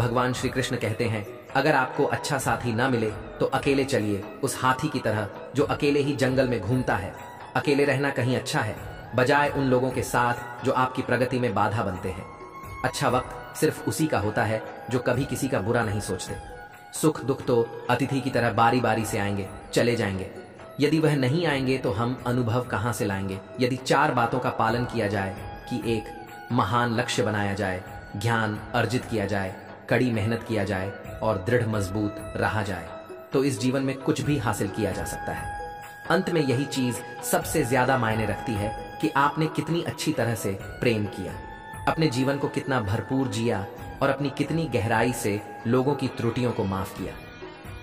भगवान श्री कृष्ण कहते हैं, अगर आपको अच्छा साथी ना मिले तो अकेले चलिए, उस हाथी की तरह जो अकेले ही जंगल में घूमता है। अकेले रहना कहीं अच्छा है, बजाय उन लोगों के साथ जो आपकी प्रगति में बाधा बनते हैं। अच्छा वक्त सिर्फ उसी का होता है जो कभी किसी का बुरा नहीं सोचते। सुख दुख तो अतिथि की तरह बारी बारी से आएंगे, चले जाएंगे। यदि वह नहीं आएंगे तो हम अनुभव कहाँ से लाएंगे? यदि 4 बातों का पालन किया जाए कि 1 महान लक्ष्य बनाया जाए, ज्ञान अर्जित किया जाए, कड़ी मेहनत किया जाए और दृढ़ मजबूत रहा जाए, तो इस जीवन में कुछ भी हासिल किया जा सकता है। अंत में यही चीज सबसे ज्यादा मायने रखती है कि आपने कितनी अच्छी तरह से प्रेम किया, अपने जीवन को कितना भरपूर जिया और अपनी कितनी गहराई से लोगों की त्रुटियों को माफ किया।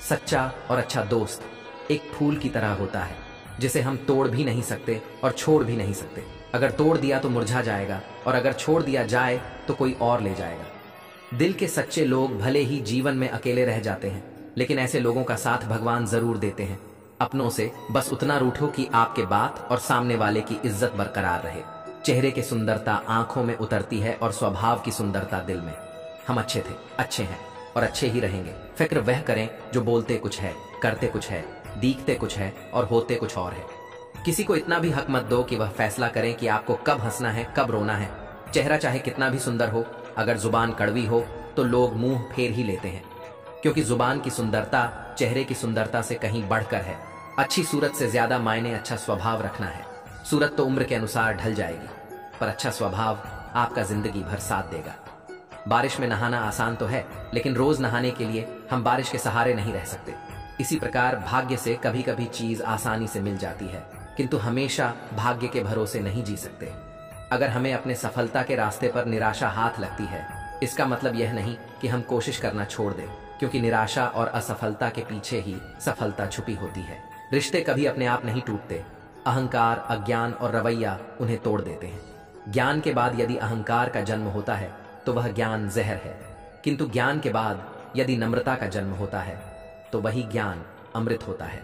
सच्चा और अच्छा दोस्त एक फूल की तरह होता है जिसे हम तोड़ भी नहीं सकते और छोड़ भी नहीं सकते। अगर तोड़ दिया तो मुरझा जाएगा और अगर छोड़ दिया जाए तो कोई और ले जाएगा। दिल के सच्चे लोग भले ही जीवन में अकेले रह जाते हैं, लेकिन ऐसे लोगों का साथ भगवान जरूर देते हैं। अपनों से बस उतना रूठो कि आपके बात और सामने वाले की इज्जत बरकरार रहे। चेहरे की सुंदरता आंखों में उतरती है और स्वभाव की सुंदरता दिल में। हम अच्छे थे, अच्छे हैं और अच्छे ही रहेंगे। फिक्र वह करें जो बोलते कुछ है, करते कुछ है, दिखते कुछ है और होते कुछ और है। किसी को इतना भी हक मत दो कि वह फैसला करें कि आपको कब हंसना है, कब रोना है। चेहरा चाहे कितना भी सुंदर हो, अगर जुबान कड़वी हो तो लोग मुंह फेर ही लेते हैं, क्योंकि जुबान की सुंदरता चेहरे की सुंदरता से कहीं बढ़कर है। अच्छी सूरत से ज्यादा मायने अच्छा स्वभाव रखना है। सूरत तो उम्र के अनुसार ढल जाएगी, पर अच्छा स्वभाव आपका जिंदगी भर साथ देगा। बारिश में नहाना आसान तो है, लेकिन रोज नहाने के लिए हम बारिश के सहारे नहीं रह सकते। इसी प्रकार भाग्य से कभी कभी चीज आसानी से मिल जाती है, किंतु हमेशा भाग्य के भरोसे नहीं जी सकते। अगर हमें अपने सफलता के रास्ते पर निराशा हाथ लगती है, इसका मतलब यह नहीं कि हम कोशिश करना छोड़ दें, क्योंकि निराशा और असफलता के पीछे ही सफलता छुपी होती है। रिश्ते कभी अपने आप नहीं टूटते, अहंकार, अज्ञान और रवैया उन्हें तोड़ देते हैं। ज्ञान के बाद यदि अहंकार का जन्म होता है तो वह ज्ञान जहर है, किंतु ज्ञान के बाद यदि नम्रता का जन्म होता है तो वही ज्ञान अमृत होता है।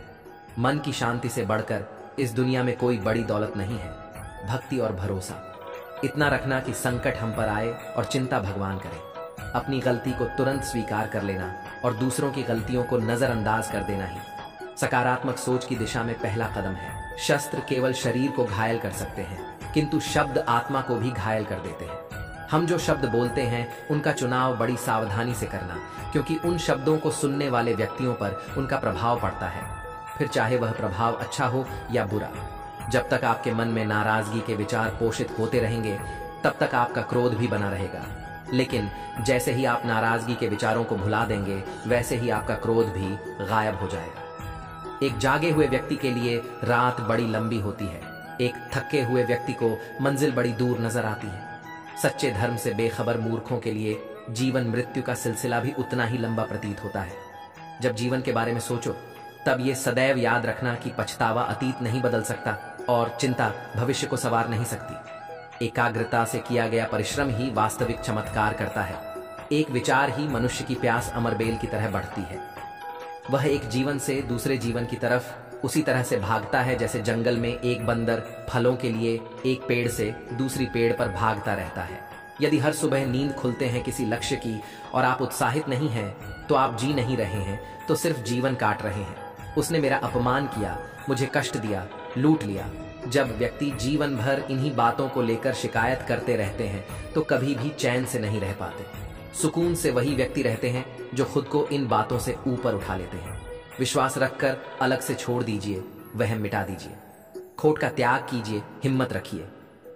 मन की शांति से बढ़कर इस दुनिया में कोई बड़ी दौलत नहीं है। भक्ति और भरोसा इतना रखना कि संकट हम पर आए और चिंता भगवान करे। अपनी गलती को तुरंत स्वीकार कर लेना और दूसरों की गलतियों को नजरअंदाज कर देना ही सकारात्मक सोच की दिशा में पहला कदम है। शस्त्र केवल शरीर को घायल कर सकते हैं, किंतु शब्द आत्मा को भी घायल कर देते हैं। हम जो शब्द बोलते हैं उनका चुनाव बड़ी सावधानी से करना, क्योंकि उन शब्दों को सुनने वाले व्यक्तियों पर उनका प्रभाव पड़ता है, फिर चाहे वह प्रभाव अच्छा हो या बुरा। जब तक आपके मन में नाराजगी के विचार पोषित होते रहेंगे, तब तक आपका क्रोध भी बना रहेगा। लेकिन जैसे ही आप नाराजगी के विचारों को भुला देंगे, वैसे ही आपका क्रोध भी गायब हो जाएगा। एक जागे हुए व्यक्ति के लिए रात बड़ी लंबी होती है, एक थके हुए व्यक्ति को मंजिल बड़ी दूर नजर आती है। सच्चे धर्म से बेखबर मूर्खों के लिए जीवन मृत्यु का सिलसिला भी उतना ही लंबा प्रतीत होता है। जब जीवन के बारे में सोचो, तब ये सदैव याद रखना कि पछतावा अतीत नहीं बदल सकता और चिंता भविष्य को संवार नहीं सकती। एकाग्रता से किया गया परिश्रम ही वास्तविक चमत्कार करता है। एक विचार ही मनुष्य की प्यास अमरबेल की तरह बढ़ती है। वह एक जीवन से दूसरे जीवन की तरफ उसी तरह से भागता है जैसे जंगल में एक बंदर फलों के लिए एक पेड़ से दूसरी पेड़ पर भागता रहता है। यदि हर सुबह नींद खुलते हैं किसी लक्ष्य की और आप उत्साहित नहीं हैं, तो आप जी नहीं रहे हैं, तो सिर्फ जीवन काट रहे हैं। उसने मेरा अपमान किया, मुझे कष्ट दिया, लूट लिया। जब व्यक्ति जीवन भर इन्हीं बातों को लेकर शिकायत करते रहते हैं तो कभी भी चैन से नहीं रह पाते। सुकून से वही व्यक्ति रहते हैं जो खुद को इन बातों से ऊपर उठा लेते हैं। विश्वास रखकर अलग से छोड़ दीजिए, वहम मिटा दीजिए, खोट का त्याग कीजिए, हिम्मत रखिए,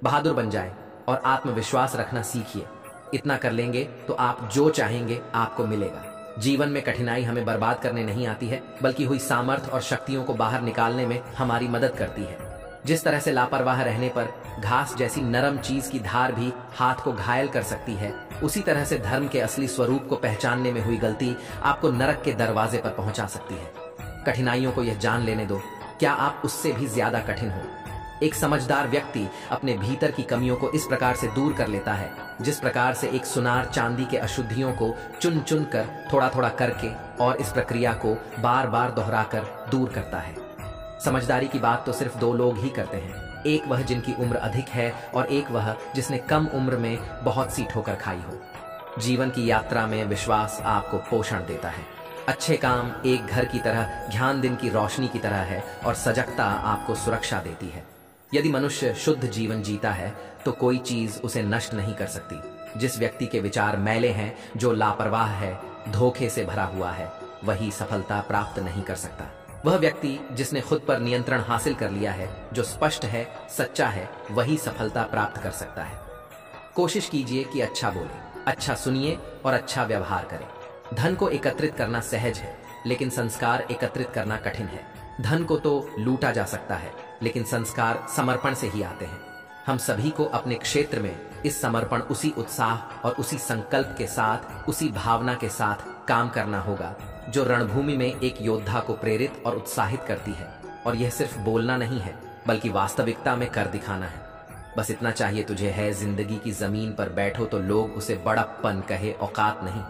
बहादुर बन जाए और आत्मविश्वास रखना सीखिए। इतना कर लेंगे तो आप जो चाहेंगे आपको मिलेगा। जीवन में कठिनाई हमें बर्बाद करने नहीं आती है, बल्कि हुई सामर्थ्य और शक्तियों को बाहर निकालने में हमारी मदद करती है। जिस तरह से लापरवाह रहने पर घास जैसी नरम चीज की धार भी हाथ को घायल कर सकती है, उसी तरह से धर्म के असली स्वरूप को पहचानने में हुई गलती आपको नरक के दरवाजे पर पहुंचा सकती है। कठिनाइयों को यह जान लेने दो, क्या आप उससे भी ज्यादा कठिन हो। एक समझदार व्यक्ति अपने भीतर की कमियों को इस प्रकार से दूर कर लेता है, जिस प्रकार से एक सुनार चांदी के अशुद्धियों को चुन चुन कर थोड़ा थोड़ा करके और इस प्रक्रिया को बार बार दोहराकर दूर करता है। समझदारी की बात तो सिर्फ 2 लोग ही करते हैं, एक वह जिनकी उम्र अधिक है और एक वह जिसने कम उम्र में बहुत सी ठोकर खाई हो। जीवन की यात्रा में विश्वास आपको पोषण देता है। अच्छे काम एक घर की तरह, ध्यान दिन की रोशनी की तरह है और सजगता आपको सुरक्षा देती है। यदि मनुष्य शुद्ध जीवन जीता है तो कोई चीज उसे नष्ट नहीं कर सकती। जिस व्यक्ति के विचार मैले हैं, जो लापरवाह है, धोखे से भरा हुआ है, वही सफलता प्राप्त नहीं कर सकता। वह व्यक्ति जिसने खुद पर नियंत्रण हासिल कर लिया है, जो स्पष्ट है, सच्चा है, वही सफलता प्राप्त कर सकता है। कोशिश कीजिए कि अच्छा बोले, अच्छा सुनिए और अच्छा व्यवहार करें। धन को एकत्रित करना सहज है, लेकिन संस्कार एकत्रित करना कठिन है। धन को तो लूटा जा सकता है, लेकिन संस्कार समर्पण से ही आते हैं। हम सभी को अपने क्षेत्र में इस समर्पण, उसी उत्साह और उसी संकल्प के साथ, उसी भावना के साथ काम करना होगा जो रणभूमि में एक योद्धा को प्रेरित और उत्साहित करती है। और यह सिर्फ बोलना नहीं है, बल्कि वास्तविकता में कर दिखाना है। बस इतना चाहिए तुझे है, जिंदगी की जमीन पर बैठो तो लोग उसे बड़प्पन कहे, औकात नहीं।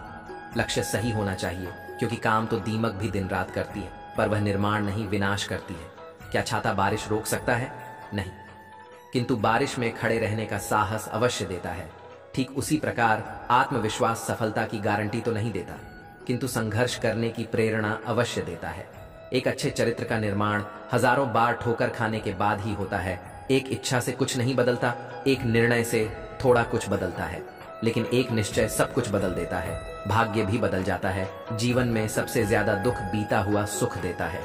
लक्ष्य सही होना चाहिए, क्योंकि काम तो दीमक भी दिन रात करती है, पर वह निर्माण नहीं, विनाश करती है। क्या छाता बारिश रोक सकता है? नहीं, किंतु बारिश में खड़े रहने का साहस अवश्य देता है। ठीक उसी प्रकार आत्मविश्वास सफलता की गारंटी तो नहीं देता, किंतु संघर्ष करने की प्रेरणा अवश्य देता है। एक अच्छे चरित्र का निर्माण हजारों बार ठोकर खाने के बाद ही होता है। एक इच्छा से कुछ नहीं बदलता, एक निर्णय से थोड़ा कुछ बदलता है, लेकिन एक निश्चय सब कुछ बदल देता है। भाग्य भी बदल जाता है। जीवन में सबसे ज्यादा दुख बीता हुआ सुख देता है।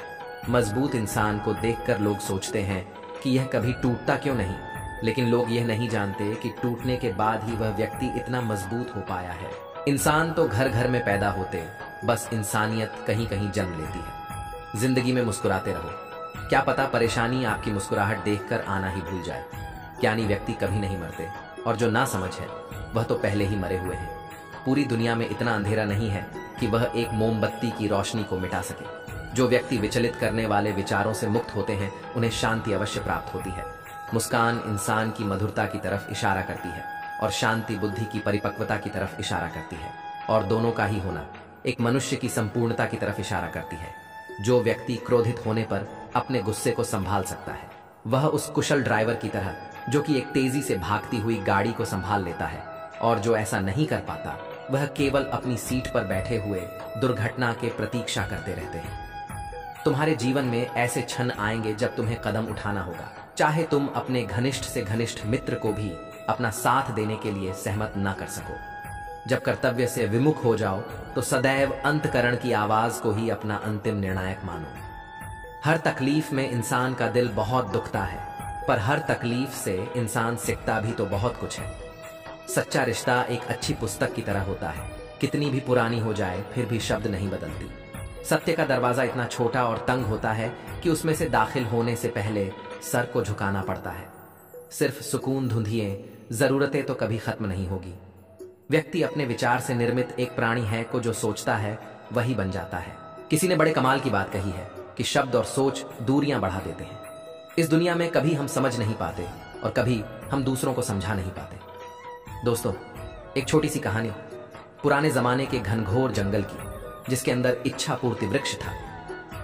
मजबूत इंसान को देखकर लोग सोचते हैं कि यह कभी टूटता क्यों नहीं, लेकिन लोग यह नहीं जानते कि टूटने के बाद ही वह व्यक्ति इतना मजबूत हो पाया है। इंसान तो घर घर में पैदा होते, बस इंसानियत कहीं कहीं जन्म लेती है। जिंदगी में मुस्कुराते रहो, क्या पता परेशानी आपकी मुस्कुराहट देखकर आना ही भूल जाए। ज्ञानी व्यक्ति कभी नहीं मरते, और जो ना समझ है वह तो पहले ही मरे हुए हैं। पूरी दुनिया में इतना अंधेरा नहीं है कि वह एक मोमबत्ती की रोशनी को मिटा सके। जो व्यक्ति विचलित करने वाले विचारों से मुक्त होते हैं, उन्हें शांति अवश्य प्राप्त होती है। मुस्कान इंसान की मधुरता की तरफ इशारा करती है, और शांति बुद्धि की परिपक्वता की तरफ इशारा करती है, और दोनों का ही होना एक मनुष्य की संपूर्णता की तरफ इशारा करती है। जो व्यक्ति क्रोधित होने पर अपने गुस्से को संभाल सकता है, वह उस कुशल ड्राइवर की तरह जो कि एक तेजी से भागती हुई गाड़ी को संभाल लेता है, और जो ऐसा नहीं कर पाता वह केवल अपनी सीट पर बैठे हुए दुर्घटना के प्रतीक्षा करते रहते हैं। तुम्हारे जीवन में ऐसे क्षण आएंगे जब तुम्हें कदम उठाना होगा, चाहे तुम अपने घनिष्ठ से घनिष्ठ मित्र को भी अपना साथ देने के लिए सहमत न कर सको। जब कर्तव्य से विमुख हो जाओ तो सदैव अंतकरण की आवाज को ही अपना अंतिम निर्णायक मानो। हर तकलीफ में इंसान का दिल बहुत दुखता है, पर हर तकलीफ से इंसान सीखता भी तो बहुत कुछ है। सच्चा रिश्ता एक अच्छी पुस्तक की तरह होता है, कितनी भी पुरानी हो जाए फिर भी शब्द नहीं बदलती। सत्य का दरवाजा इतना छोटा और तंग होता है कि उसमें से दाखिल होने से पहले सर को झुकाना पड़ता है। सिर्फ सुकून ढूंढिए, जरूरतें तो कभी खत्म नहीं होगी। व्यक्ति अपने विचार से निर्मित एक प्राणी है को जो सोचता है वही बन जाता है। किसी ने बड़े कमाल की बात कही है कि शब्द और सोच दूरियां बढ़ा देते हैं। इस दुनिया में कभी हम समझ नहीं पाते और कभी हम दूसरों को समझा नहीं पाते। दोस्तों, एक छोटी सी कहानी पुराने जमाने के घनघोर जंगल की, जिसके अंदर इच्छा पूर्ति वृक्ष था।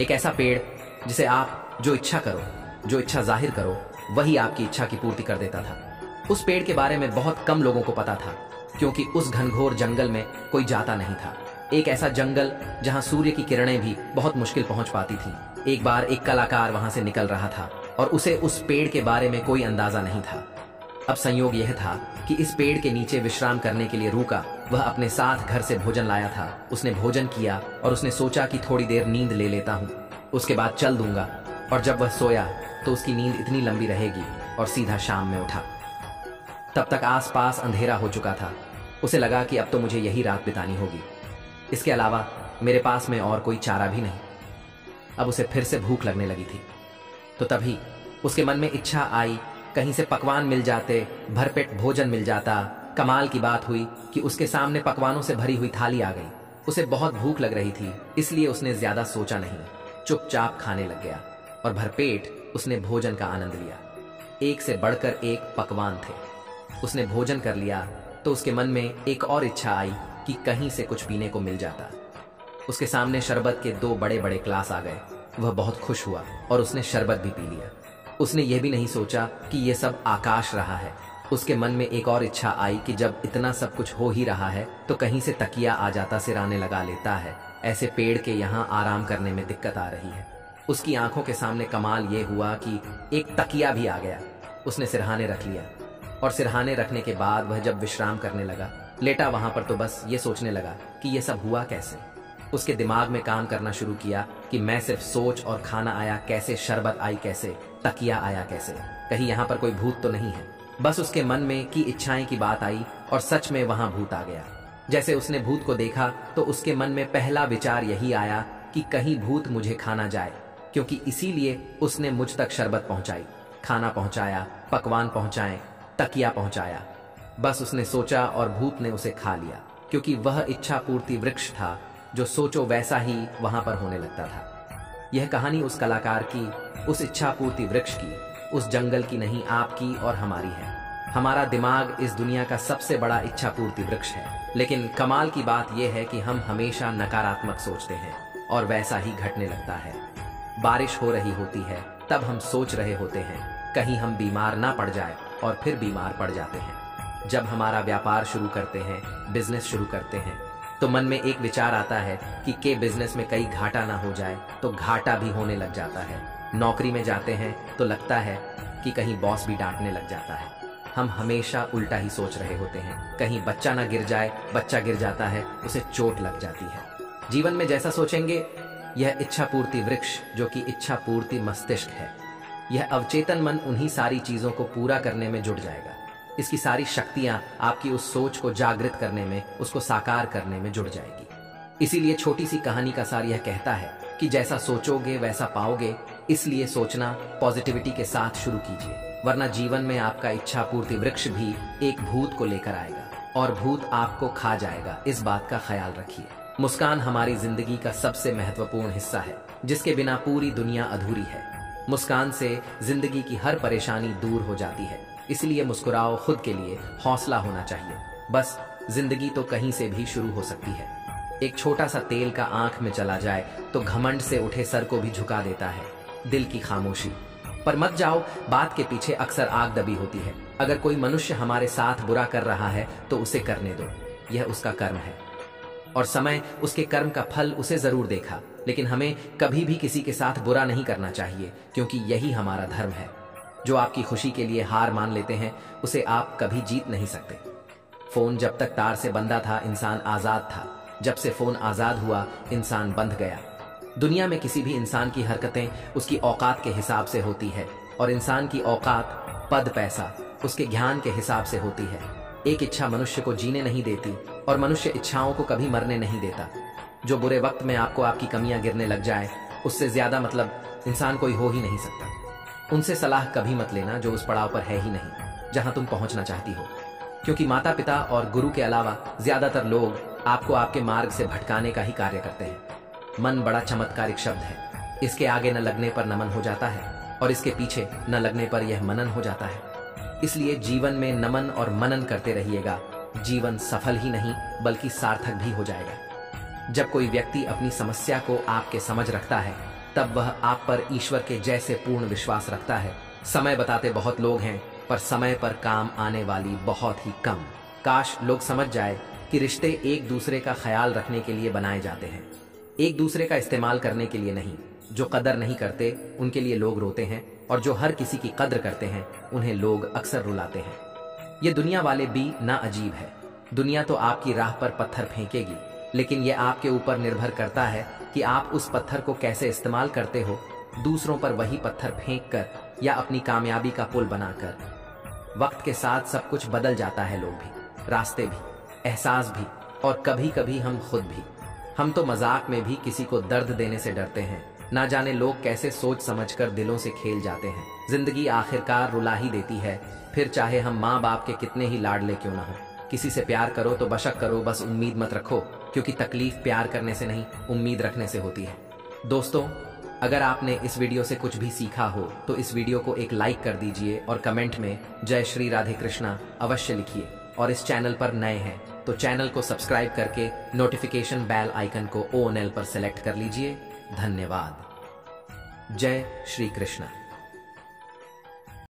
एक ऐसा पेड़ जिसे आप जो इच्छा करो, जो इच्छा जाहिर करो, वही आपकी इच्छा की पूर्ति कर देता था। उस पेड़ के बारे में बहुत कम लोगों को पता था, क्योंकि उस घनघोर जंगल में कोई जाता नहीं था। एक ऐसा जंगल जहां सूर्य की किरणें भी बहुत मुश्किल पहुंच पाती थी। एक बार एक कलाकार वहां से निकल रहा था और उसे उस पेड़ के बारे में कोई अंदाजा नहीं था। अब संयोग यह था कि इस पेड़ के नीचे विश्राम करने के लिए रुका। वह अपने साथ घर से भोजन लाया था। उसने भोजन किया और उसने सोचा कि थोड़ी देर नींद ले लेता हूं, उसके बाद चल दूंगा। और जब वह सोया तो उसकी नींद इतनी लंबी रहेगी और सीधा शाम में उठा। तब तक आसपास अंधेरा हो चुका था। उसे लगा कि अब तो मुझे यही रात बितानी होगी, इसके अलावा मेरे पास में और कोई चारा भी नहीं। अब उसे फिर से भूख लगने लगी थी। तो तभी उसके मन में इच्छा आई, कहीं से पकवान मिल जाते, भरपेट भोजन मिल जाता। कमाल की बात हुई कि उसके सामने पकवानों से भरी हुई थाली आ गई। उसे बहुत भूख लग रही थी, इसलिए उसने ज्यादा सोचा नहीं, चुपचाप खाने लग गया और भरपेट उसने भोजन का आनंद लिया। एक से बढ़कर एक पकवान थे। उसने भोजन कर लिया तो उसके मन में एक और इच्छा आई कि कहीं से कुछ पीने को मिल जाता। उसके सामने शरबत के 2 बड़े बड़े ग्लास आ गए। वह बहुत खुश हुआ और उसने शरबत भी पी लिया। उसने यह भी नहीं सोचा कि यह सब आकाश रहा है। उसके मन में एक और इच्छा आई कि जब इतना सब कुछ हो ही रहा है तो कहीं से तकिया आ जाता, सिराने लगा लेता है। ऐसे पेड़ के यहाँ आराम करने में दिक्कत आ रही है। उसकी आंखों के सामने कमाल ये हुआ कि एक तकिया भी आ गया। उसने सिरहाने रख लिया और सिरहाने रखने के बाद वह जब विश्राम करने लगा, लेटा वहां पर, तो बस ये सोचने लगा कि ये सब हुआ कैसे। उसके दिमाग में काम करना शुरू किया कि मैं सिर्फ सोच, और खाना आया कैसे, शरबत आई कैसे, तकिया आया कैसे, कहीं यहाँ पर कोई भूत तो नहीं है। बस उसके मन में की इच्छाएं की बात आई और सच में वहां भूत आ गया। जैसे उसने भूत को देखा तो उसके मन में पहला विचार यही आया कि कहीं भूत मुझे खाना जाए, क्योंकि इसीलिए उसने मुझ तक शरबत पहुंचाई, खाना पहुंचाया, पकवान पहुंचाए, तकिया पहुंचाया। बस उसने सोचा और भूत ने उसे खा लिया, क्योंकि वह इच्छा पूर्ति वृक्ष था जो सोचो वैसा ही वहां पर होने लगता था। यह कहानी उस कलाकार की, उस इच्छा पूर्ति वृक्ष की, उस जंगल की नहीं, आपकी और हमारी है। हमारा दिमाग इस दुनिया का सबसे बड़ा इच्छा पूर्ति वृक्ष है। लेकिन कमाल की बात यह है कि हम हमेशा नकारात्मक सोचते हैं और वैसा ही घटने लगता है। बारिश हो रही होती है तब हम सोच रहे होते हैं कहीं हम बीमार ना पड़ जाए, और फिर बीमार पड़ जाते हैं। जब हमारा व्यापार शुरू करते हैं, बिजनेस शुरू करते हैं, तो मन में एक विचार आता है कि बिजनेस में कहीं घाटा ना हो जाए, तो घाटा भी होने लग जाता है। नौकरी में जाते हैं तो लगता है कि कहीं बॉस भी डांटने लग जाता है। हम हमेशा उल्टा ही सोच रहे होते हैं, कहीं बच्चा ना गिर जाए, बच्चा गिर जाता है, उसे चोट लग जाती है। जीवन में जैसा सोचेंगे, यह इच्छा पूर्ति वृक्ष जो कि इच्छा पूर्ति मस्तिष्क है, यह अवचेतन मन उन्हीं सारी चीजों को पूरा करने में जुट जाएगा। इसकी सारी शक्तियां आपकी उस सोच को जागृत करने में, उसको साकार करने में जुड़ जाएगी। इसीलिए छोटी सी कहानी का सार यह कहता है कि जैसा सोचोगे वैसा पाओगे, इसलिए सोचना पॉजिटिविटी के साथ शुरू कीजिए, वरना जीवन में आपका इच्छा पूर्ति वृक्ष भी एक भूत को लेकर आएगा और भूत आपको खा जाएगा। इस बात का ख्याल रखिए। मुस्कान हमारी जिंदगी का सबसे महत्वपूर्ण हिस्सा है, जिसके बिना पूरी दुनिया अधूरी है। मुस्कान से जिंदगी की हर परेशानी दूर हो जाती है, इसलिए मुस्कुराओ। खुद के लिए हौसला होना चाहिए। बस जिंदगी तो कहीं से भी शुरू हो सकती है। एक छोटा सा तेल का आंख में चला जाए तो घमंड से उठे सर को भी झुका देता है। दिल की खामोशी पर मत जाओ, बात के पीछे अक्सर आग दबी होती है। अगर कोई मनुष्य हमारे साथ बुरा कर रहा है तो उसे करने दो, यह उसका कर्म है और समय उसके कर्म का फल उसे जरूर देखा। लेकिन हमें कभी भी किसी के साथ बुरा नहीं करना चाहिए, क्योंकि यही हमारा धर्म है। जो आपकी खुशी के लिए हार मान लेते हैं, उसे आप कभी जीत नहीं सकते। फोन जब तक तार से बंधा था, इंसान आजाद था। जब से फोन आजाद हुआ, इंसान बंध गया। दुनिया में किसी भी इंसान की हरकतें उसकी औकात के हिसाब से होती है, और इंसान की औकात, पद, पैसा उसके ज्ञान के हिसाब से होती है। एक इच्छा मनुष्य को जीने नहीं देती और मनुष्य इच्छाओं को कभी मरने नहीं देता। जो बुरे वक्त में आपको आपकी कमियां गिरने लग जाए, उससे ज्यादा मतलब इंसान कोई हो ही नहीं सकता। उनसे सलाह कभी मत लेना जो उस पड़ाव पर है ही नहीं जहां तुम पहुंचना चाहती हो, क्योंकि माता पिता और गुरु के अलावा ज्यादातर लोग आपको आपके मार्ग से भटकाने का ही कार्य करते हैं। मन बड़ा चमत्कारिक शब्द है। इसके आगे न लगने पर नमन हो जाता है और इसके पीछे न लगने पर यह मनन हो जाता है। इसलिए जीवन में नमन और मनन करते रहिएगा। जीवन सफल ही नहीं बल्कि सार्थक भी हो जाएगा। जब कोई व्यक्ति अपनी समस्या को आपके समझ रखता है, तब वह आप पर ईश्वर के जैसे पूर्ण विश्वास रखता है। समय बताते बहुत लोग हैं, पर समय पर काम आने वाली बहुत ही कम। काश लोग समझ जाए कि रिश्ते एक दूसरे का ख्याल रखने के लिए बनाए जाते हैं, एक दूसरे का इस्तेमाल करने के लिए नहीं। जो कदर नहीं करते उनके लिए लोग रोते हैं, और जो हर किसी की कद्र करते हैं उन्हें लोग अक्सर रुलाते हैं। ये दुनिया वाले भी ना अजीब है। दुनिया तो आपकी राह पर पत्थर फेंकेगी, लेकिन यह आपके ऊपर निर्भर करता है कि आप उस पत्थर को कैसे इस्तेमाल करते हो, दूसरों पर वही पत्थर फेंक कर या अपनी कामयाबी का पुल बनाकर। वक्त के साथ सब कुछ बदल जाता है, लोग भी, रास्ते भी, एहसास भी, और कभी कभी हम खुद भी। हम तो मजाक में भी किसी को दर्द देने से डरते हैं। ना जाने लोग कैसे सोच समझकर दिलों से खेल जाते हैं। जिंदगी आखिरकार रुला ही देती है, फिर चाहे हम माँ बाप के कितने ही लाडले क्यों ना हो। किसी से प्यार करो तो बशक करो, बस उम्मीद मत रखो, क्योंकि तकलीफ प्यार करने से नहीं, उम्मीद रखने से होती है। दोस्तों, अगर आपने इस वीडियो से कुछ भी सीखा हो तो इस वीडियो को एक लाइक कर दीजिए और कमेंट में जय श्री राधे कृष्णा अवश्य लिखिए। और इस चैनल पर नए हैं तो चैनल को सब्सक्राइब करके नोटिफिकेशन बेल आइकन को ONL पर सेलेक्ट कर लीजिए। धन्यवाद। जय श्री कृष्णा।